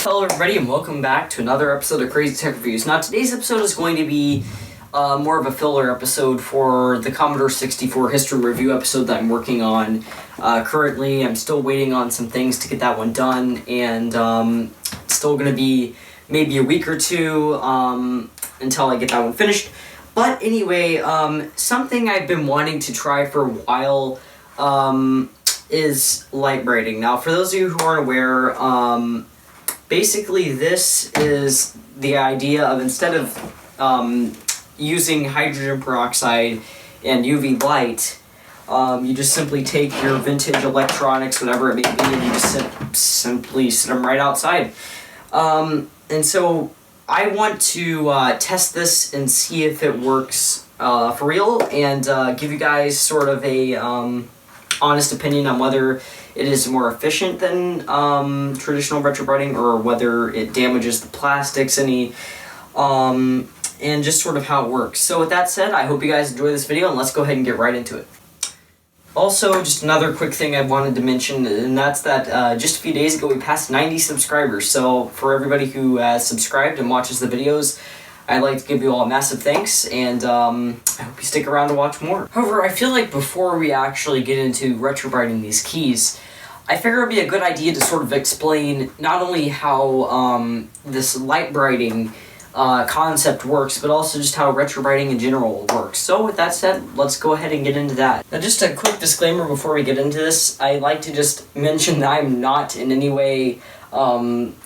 Hello everybody and welcome back to another episode of Crazy Tech Reviews. Now today's episode is going to be more of a filler episode for the Commodore 64 history review episode that I'm working on currently. I'm still waiting on some things to get that one done, and it's still going to be maybe a week or two until I get that one finished. But anyway, something I've been wanting to try for a while is Lightbrighting. Now for those of you who aren't aware, basically, this is the idea of, instead of using hydrogen peroxide and UV light, you just simply take your vintage electronics, whatever it may be, and you just simply sit them right outside. And so I want to test this and see if it works for real, and give you guys sort of a honest opinion on whether it is more efficient than traditional retrobriting, or whether it damages the plastics any, and just sort of how it works. So with that said, I hope you guys enjoy this video, and let's go ahead and get right into it. Also, just another quick thing I wanted to mention, and that's that just a few days ago we passed 90 subscribers. So for everybody who has subscribed and watches the videos, I'd like to give you all a massive thanks, and I hope you stick around to watch more. However, I feel like before we actually get into retrobriting these keys, I figure it would be a good idea to sort of explain not only how this Lightbrighting concept works, but also just how retrobriting in general works. So with that said, let's go ahead and get into that. Now, just a quick disclaimer before we get into this, I'd like to just mention that I'm not in any way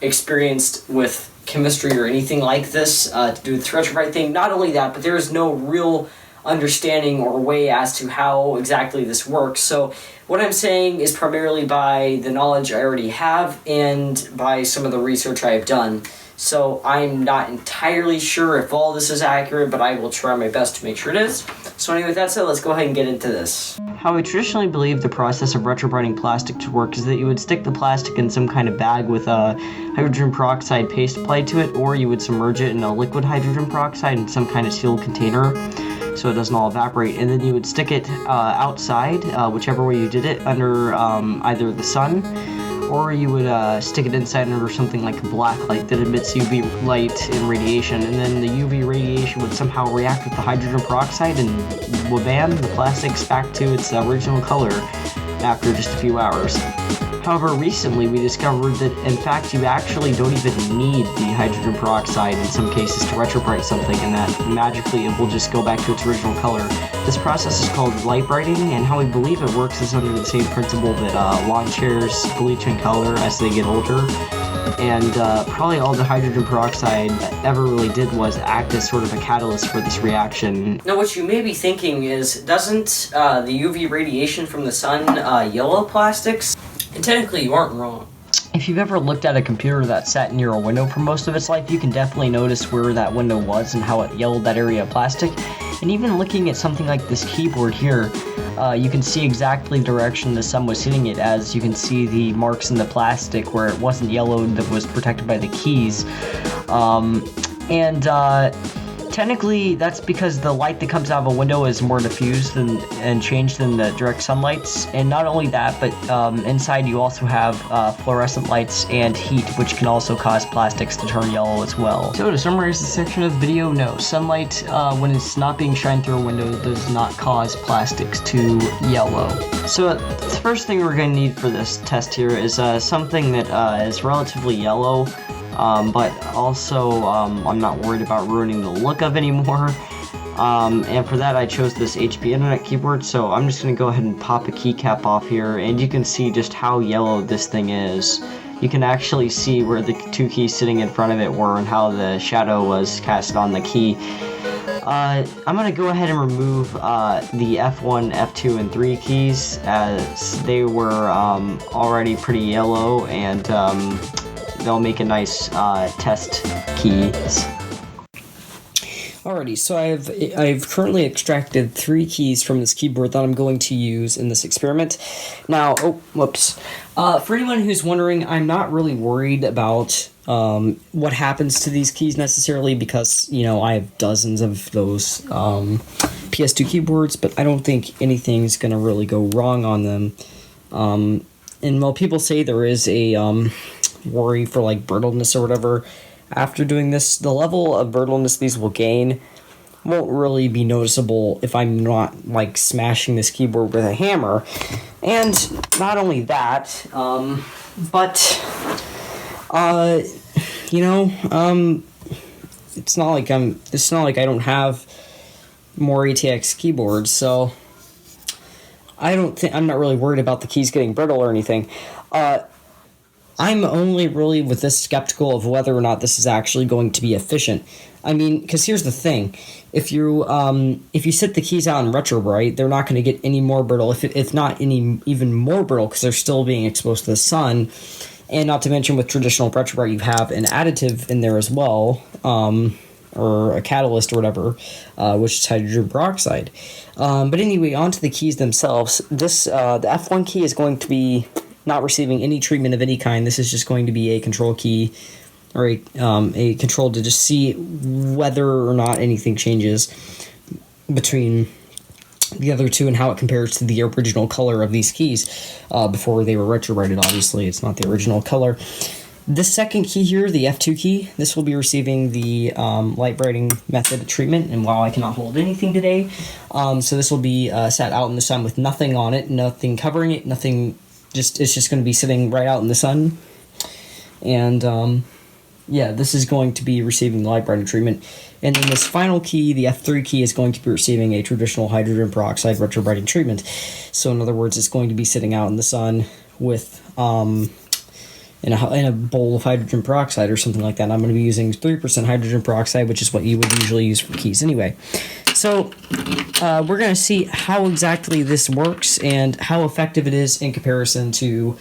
experienced with chemistry or anything like this to do with the retrobriting. Not only that, but there is no real understanding or way as to how exactly this works. So what I'm saying is primarily by the knowledge I already have and by some of the research I have done. So I'm not entirely sure if all this is accurate, but I will try my best to make sure it is. So anyway, with that said, let's go ahead and get into this. How we traditionally believe the process of retrobriting plastic to work is that you would stick the plastic in some kind of bag with a hydrogen peroxide paste applied to it, or you would submerge it in a liquid hydrogen peroxide in some kind of sealed container so it doesn't all evaporate, and then you would stick it outside, whichever way you did it, under either the sun, or you would stick it inside under something like a black light that emits UV light and radiation, and then the UV radiation would somehow react with the hydrogen peroxide, and wabam, the plastic's back to its original color after just a few hours. However, recently we discovered that in fact you actually don't even need the hydrogen peroxide in some cases to retrobrite something, and that magically it will just go back to its original color. This process is called Lightbrighting, and how we believe it works is under the same principle that lawn chairs bleach in color as they get older, and probably all the hydrogen peroxide ever really did was act as sort of a catalyst for this reaction. Now what you may be thinking is, doesn't the UV radiation from the sun yellow plastics? And technically you aren't wrong. If you've ever looked at a computer that sat near a window for most of its life, you can definitely notice where that window was and how it yellowed that area of plastic. And even looking at something like this keyboard here, you can see exactly the direction the sun was hitting it, as you can see the marks in the plastic where it wasn't yellowed that was protected by the keys. Technically, that's because the light that comes out of a window is more diffused and changed than the direct sunlights. And not only that, but inside you also have fluorescent lights and heat, which can also cause plastics to turn yellow as well. So to summarize this section of the video, no, sunlight, when it's not being shined through a window, does not cause plastics to yellow. So the first thing we're going to need for this test here is something that is relatively yellow, but also I'm not worried about ruining the look of anymore, and for that I chose this HP Internet keyboard. So I'm just going to go ahead and pop a keycap off here, and you can see just how yellow this thing is. You can actually see where the two keys sitting in front of it were and how the shadow was cast on the key. I'm going to go ahead and remove the F1, F2, and 3 keys, as they were already pretty yellow, and they'll make a nice test keys. Alrighty, so I've currently extracted 3 keys from this keyboard that I'm going to use in this experiment. Now, for anyone who's wondering, I'm not really worried about what happens to these keys necessarily, because, you know, I have dozens of those PS2 keyboards, but I don't think anything's going to really go wrong on them. And while people say there is a worry for like brittleness or whatever. After doing this, the level of brittleness these will gain won't really be noticeable if I'm not like smashing this keyboard with a hammer. And not only that, but it's not like I don't have more ATX keyboards, so I'm not really worried about the keys getting brittle or anything. I'm only really with this skeptical of whether or not this is actually going to be efficient. I mean, because here's the thing: if you set the keys out in retrobrite, they're not going to get any more brittle, if not any even more brittle, because they're still being exposed to the sun. And not to mention, with traditional retrobrite, you have an additive in there as well, or a catalyst or whatever, which is hydrogen peroxide. But anyway, onto the keys themselves. This the F1 key is going to be not receiving any treatment of any kind. This is just going to be a control key, or a control to just see whether or not anything changes between the other two and how it compares to the original color of these keys before they were retrobrighted. Obviously, it's not the original color. This second key here, the F2 key, this will be receiving the Lightbrighting method of treatment, and while I cannot hold anything today, so this will be sat out in the sun with nothing on it, nothing covering it, nothing. It's just going to be sitting right out in the sun, and yeah, this is going to be receiving the Lightbrighting treatment. And then this final key, the F3 key, is going to be receiving a traditional hydrogen peroxide retrobrighting treatment. So in other words, it's going to be sitting out in the sun with in a bowl of hydrogen peroxide or something like that. And I'm going to be using 3% hydrogen peroxide, which is what you would usually use for keys anyway. So we're going to see how exactly this works and how effective it is in comparison to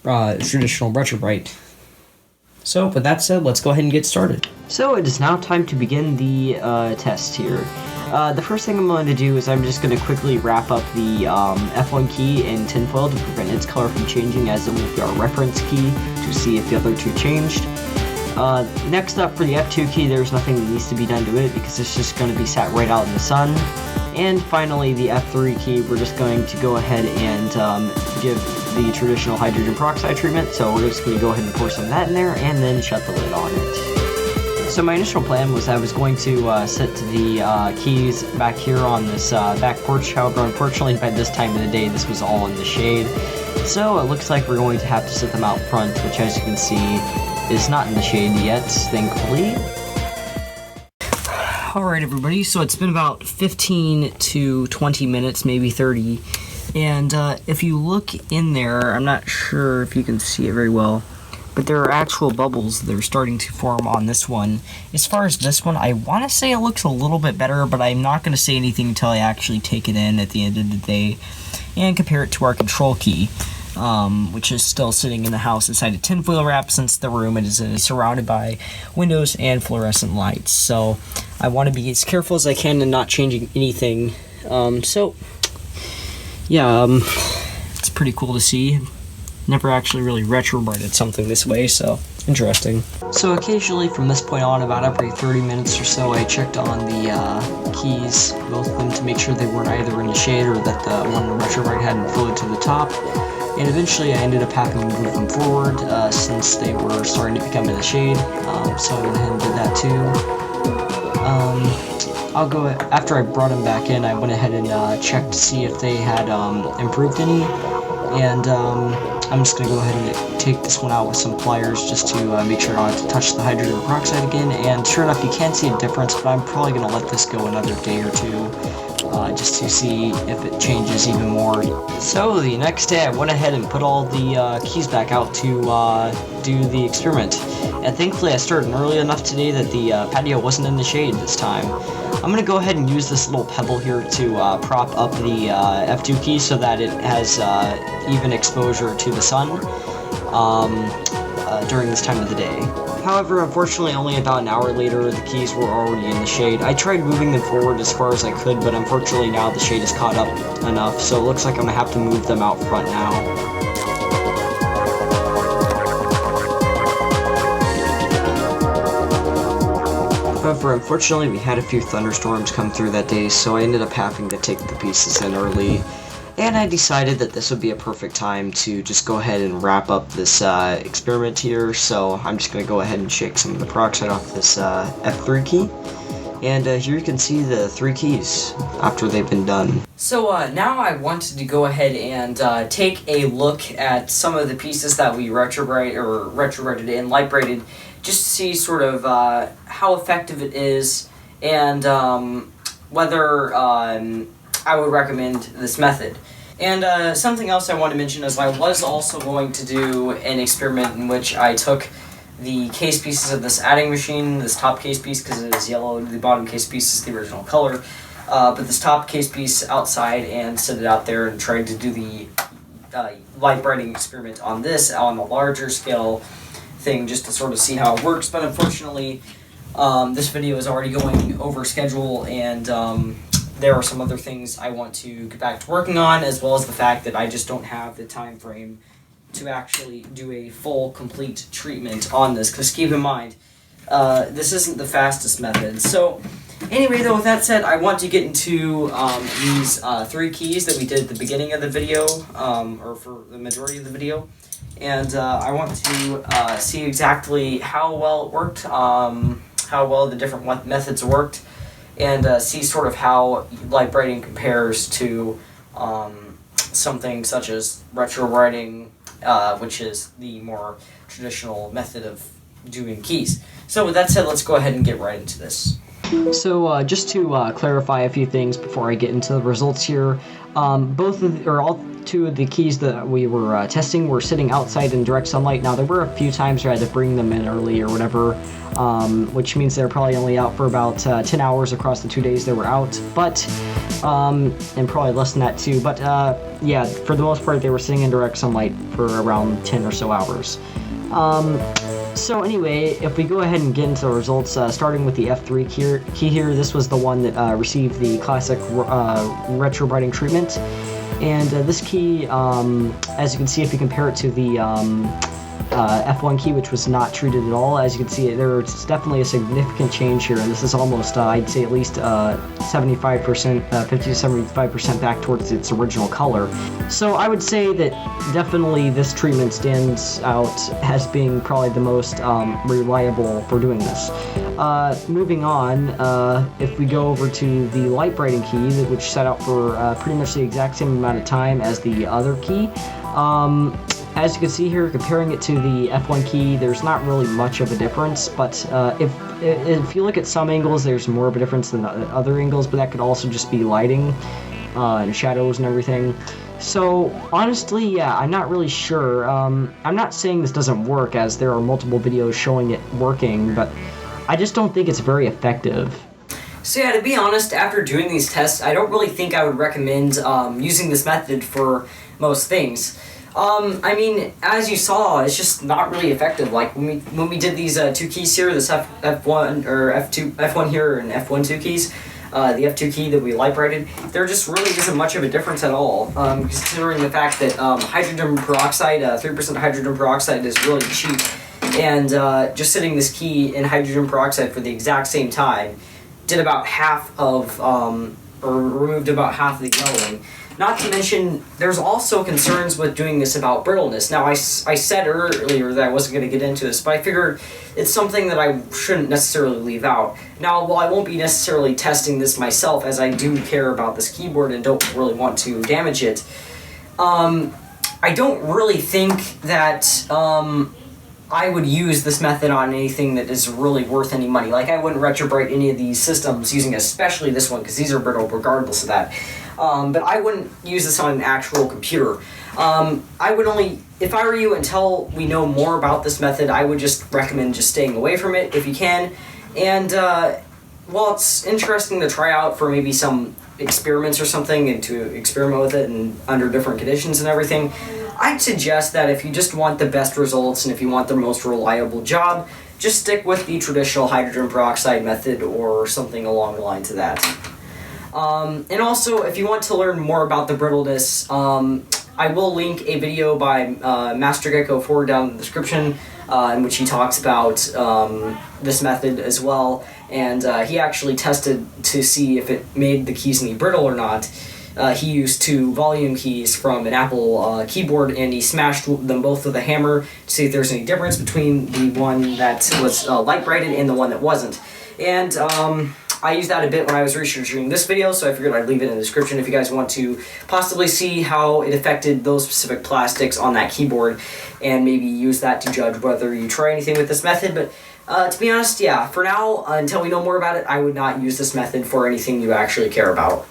traditional retrobrite. So with that said, let's go ahead and get started. So it is now time to begin the test here. The first thing I'm going to do is I'm just going to quickly wrap up the F1 key in tinfoil to prevent its color from changing, as it will be our reference key to see if the other two changed. Next up, for the F2 key, there's nothing that needs to be done to it because it's just going to be sat right out in the sun. And finally, the F3 key, we're just going to go ahead and give the traditional hydrogen peroxide treatment. So we're just going to go ahead and pour some of that in there and then shut the lid on it. So my initial plan was I was going to set the keys back here on this back porch. However, unfortunately, by this time of the day, this was all in the shade. So it looks like we're going to have to set them out front, which, as you can see, is not in the shade yet, thankfully. Alright everybody, so it's been about 15 to 20 minutes, maybe 30, and if you look in there, I'm not sure if you can see it very well, but there are actual bubbles that are starting to form on this one. As far as this one, I want to say it looks a little bit better, but I'm not going to say anything until I actually take it in at the end of the day and compare it to our control key. Which is still sitting in the house inside a tinfoil wrap, since the room is surrounded by windows and fluorescent lights. So I want to be as careful as I can in not changing anything. So yeah, it's pretty cool to see. Never actually really retrobrighted something this way, so interesting. So occasionally from this point on, about every 30 minutes or so, I checked on the keys, both of them, to make sure they weren't either in the shade or that the one in the retrobrite hadn't floated to the top. And eventually I ended up having to move them forward since they were starting to become in the shade. So I went ahead and did that too. After I brought them back in, I went ahead and checked to see if they had improved any. And I'm just going to go ahead and take this one out with some pliers just to make sure not to touch the hydrogen peroxide again. And sure enough, you can see a difference, but I'm probably going to let this go another day or two. Just to see if it changes even more. So the next day I went ahead and put all the keys back out to do the experiment. And thankfully I started early enough today that the patio wasn't in the shade this time. I'm going to go ahead and use this little pebble here to prop up the F2 key so that it has even exposure to the sun during this time of the day. However, unfortunately, only about an hour later, the keys were already in the shade. I tried moving them forward as far as I could, but unfortunately now the shade is caught up enough, so it looks like I'm going to have to move them out front now. However, unfortunately, we had a few thunderstorms come through that day, so I ended up having to take the pieces in early. And I decided that this would be a perfect time to just go ahead and wrap up this experiment here, so I'm just going to go ahead and shake some of the peroxide off this F3 key. And here you can see the 3 keys after they've been done. So now I wanted to go ahead and take a look at some of the pieces that we retrobrighted and lightbrighted, just to see sort of how effective it is and whether I would recommend this method. And something else I want to mention is I was also going to do an experiment in which I took the case pieces of this adding machine, this top case piece because it is yellow, the bottom case piece is the original color, but this top case piece outside and set it out there and tried to do the lightbrighting experiment on this, on the larger scale thing, just to sort of see how it works. But unfortunately, this video is already going over schedule, and there are some other things I want to get back to working on, as well as the fact that I just don't have the time frame to actually do a full, complete treatment on this, because keep in mind, this isn't the fastest method. So, anyway, though, with that said, I want to get into these 3 keys that we did at the beginning of the video, or for the majority of the video, and I want to see exactly how well it worked, how well the different methods worked, and see sort of how lightbrighting compares to something such as retrobrighting, which is the more traditional method of doing keys. So with that said, let's go ahead and get right into this. So just to clarify a few things before I get into the results here, all 2 of the keys that we were testing were sitting outside in direct sunlight. Now there were a few times where I had to bring them in early or whatever, which means they're probably only out for about 10 hours across the 2 days they were out, but and probably less than that too, but yeah, for the most part they were sitting in direct sunlight for around 10 or so hours. So anyway, if we go ahead and get into the results, starting with the F3 key here, this was the one that received the classic retrobrighting treatment. And this key, as you can see, if you compare it to the F1 key, which was not treated at all, as you can see, there's definitely a significant change here, and this is almost, I'd say at least 75%, 50 to 75% back towards its original color. So I would say that definitely this treatment stands out as being probably the most reliable for doing this. Moving on, if we go over to the lightbrighting key, which set out for pretty much the exact same amount of time as the other key, as you can see here, comparing it to the F1 key, there's not really much of a difference, but if you look at some angles, there's more of a difference than other angles, but that could also just be lighting and shadows and everything. So, honestly, yeah, I'm not really sure. I'm not saying this doesn't work, as there are multiple videos showing it working, but I just don't think it's very effective. So yeah, to be honest, after doing these tests, I don't really think I would recommend using this method for most things. I mean, as you saw, it's just not really effective. Like when we did these 2 keys here, this F1 or F1 here and F1 2 keys, the F2 key that we lightbrighted, there just really isn't much of a difference at all. Considering the fact that hydrogen peroxide, 3% hydrogen peroxide is really cheap, and just setting this key in hydrogen peroxide for the exact same time did about half of, or removed about half of the yellowing. Not to mention, there's also concerns with doing this about brittleness. Now, I said earlier that I wasn't going to get into this, but I figured it's something that I shouldn't necessarily leave out. Now, while I won't be necessarily testing this myself, as I do care about this keyboard and don't really want to damage it, I don't really think that I would use this method on anything that is really worth any money. Like, I wouldn't retrobrite any of these systems using especially this one, because these are brittle regardless of that. But I wouldn't use this on an actual computer. I would only, if I were you, until we know more about this method, I would just recommend just staying away from it if you can. And while it's interesting to try out for maybe some experiments or something, and to experiment with it and under different conditions and everything, I'd suggest that if you just want the best results and if you want the most reliable job, just stick with the traditional hydrogen peroxide method or something along the lines of that. And also, if you want to learn more about the brittleness, I will link a video by MasterGecko4 down in the description, in which he talks about this method as well, and he actually tested to see if it made the keys any brittle or not. he used 2 volume keys from an Apple keyboard, and he smashed them both with a hammer to see if there's any difference between the one that was Lightbrighted and the one that wasn't. And I used that a bit when I was researching this video, so I figured I'd leave it in the description if you guys want to possibly see how it affected those specific plastics on that keyboard, and maybe use that to judge whether you try anything with this method. But to be honest, yeah, for now, until we know more about it, I would not use this method for anything you actually care about.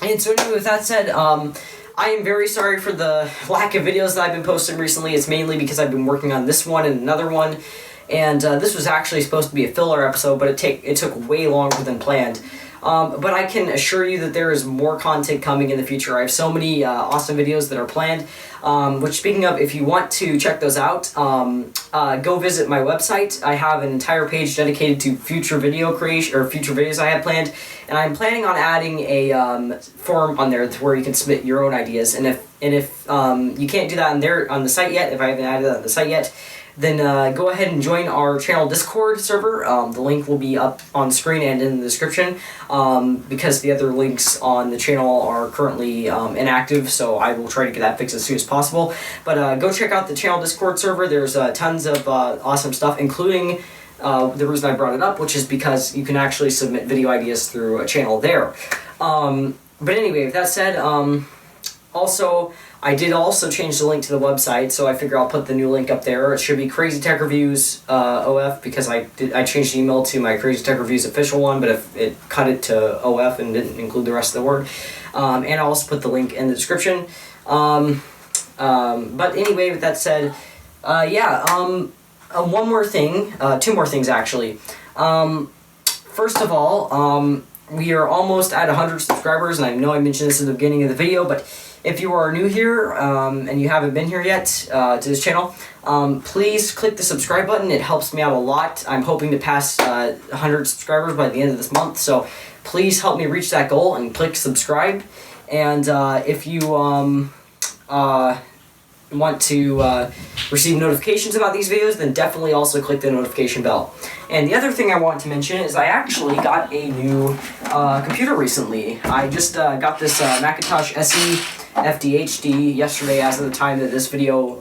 And so anyway, with that said, I am very sorry for the lack of videos that I've been posting recently. It's mainly because I've been working on this one and another one. And this was actually supposed to be a filler episode, but it took way longer than planned. But I can assure you that there is more content coming in the future. I have so many awesome videos that are planned. Which, speaking of, if you want to check those out, go visit my website. I have an entire page dedicated to future video creation, or future videos I have planned. And I'm planning on adding a form on there where you can submit your own ideas. And if you can't do that on the site yet, if I haven't added that on the site yet, then go ahead and join our channel Discord server. The link will be up on screen and in the description, because the other links on the channel are currently inactive, so I will try to get that fixed as soon as possible. But go check out the channel Discord server. There's tons of awesome stuff, including the reason I brought it up, which is because you can actually submit video ideas through a channel there. But anyway, with that said, also, I did also change the link to the website, so I figure I'll put the new link up there. It should be Crazy Tech Reviews OF, because I changed the email to my Crazy Tech Reviews official one, but if it cut it to OF and didn't include the rest of the word. And I'll also put the link in the description. But anyway, with that said, one more thing, 2 more things actually. First of all, we are almost at 100 subscribers, and I know I mentioned this at the beginning of the video, but if you are new here and you haven't been here yet to this channel, please click the subscribe button. It helps me out a lot. I'm hoping to pass 100 subscribers by the end of this month, so please help me reach that goal and click subscribe. And if you want to receive notifications about these videos, then definitely also click the notification bell. And the other thing I want to mention is I actually got a new computer recently. I just got this Macintosh SE FDHD yesterday, as of the time that this video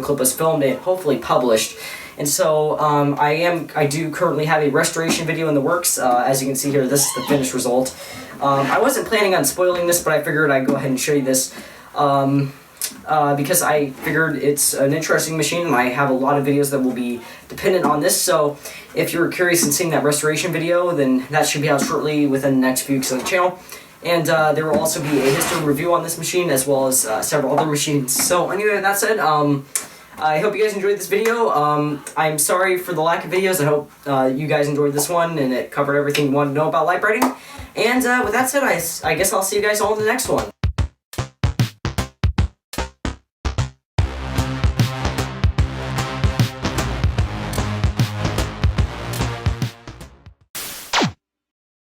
clip was filmed and hopefully published. And so I do currently have a restoration video in the works. As you can see here, this is the finished result. I wasn't planning on spoiling this, but I figured I'd go ahead and show you this. Because I figured it's an interesting machine, and I have a lot of videos that will be dependent on this. So if you're curious in seeing that restoration video, then that should be out shortly within the next few weeks on the channel. And there will also be a history review on this machine, as well as several other machines. So anyway, with that said, I hope you guys enjoyed this video. I'm sorry for the lack of videos. I hope you guys enjoyed this one, and it covered everything you wanted to know about Lightbrighting. And with that said, I guess I'll see you guys all in the next one.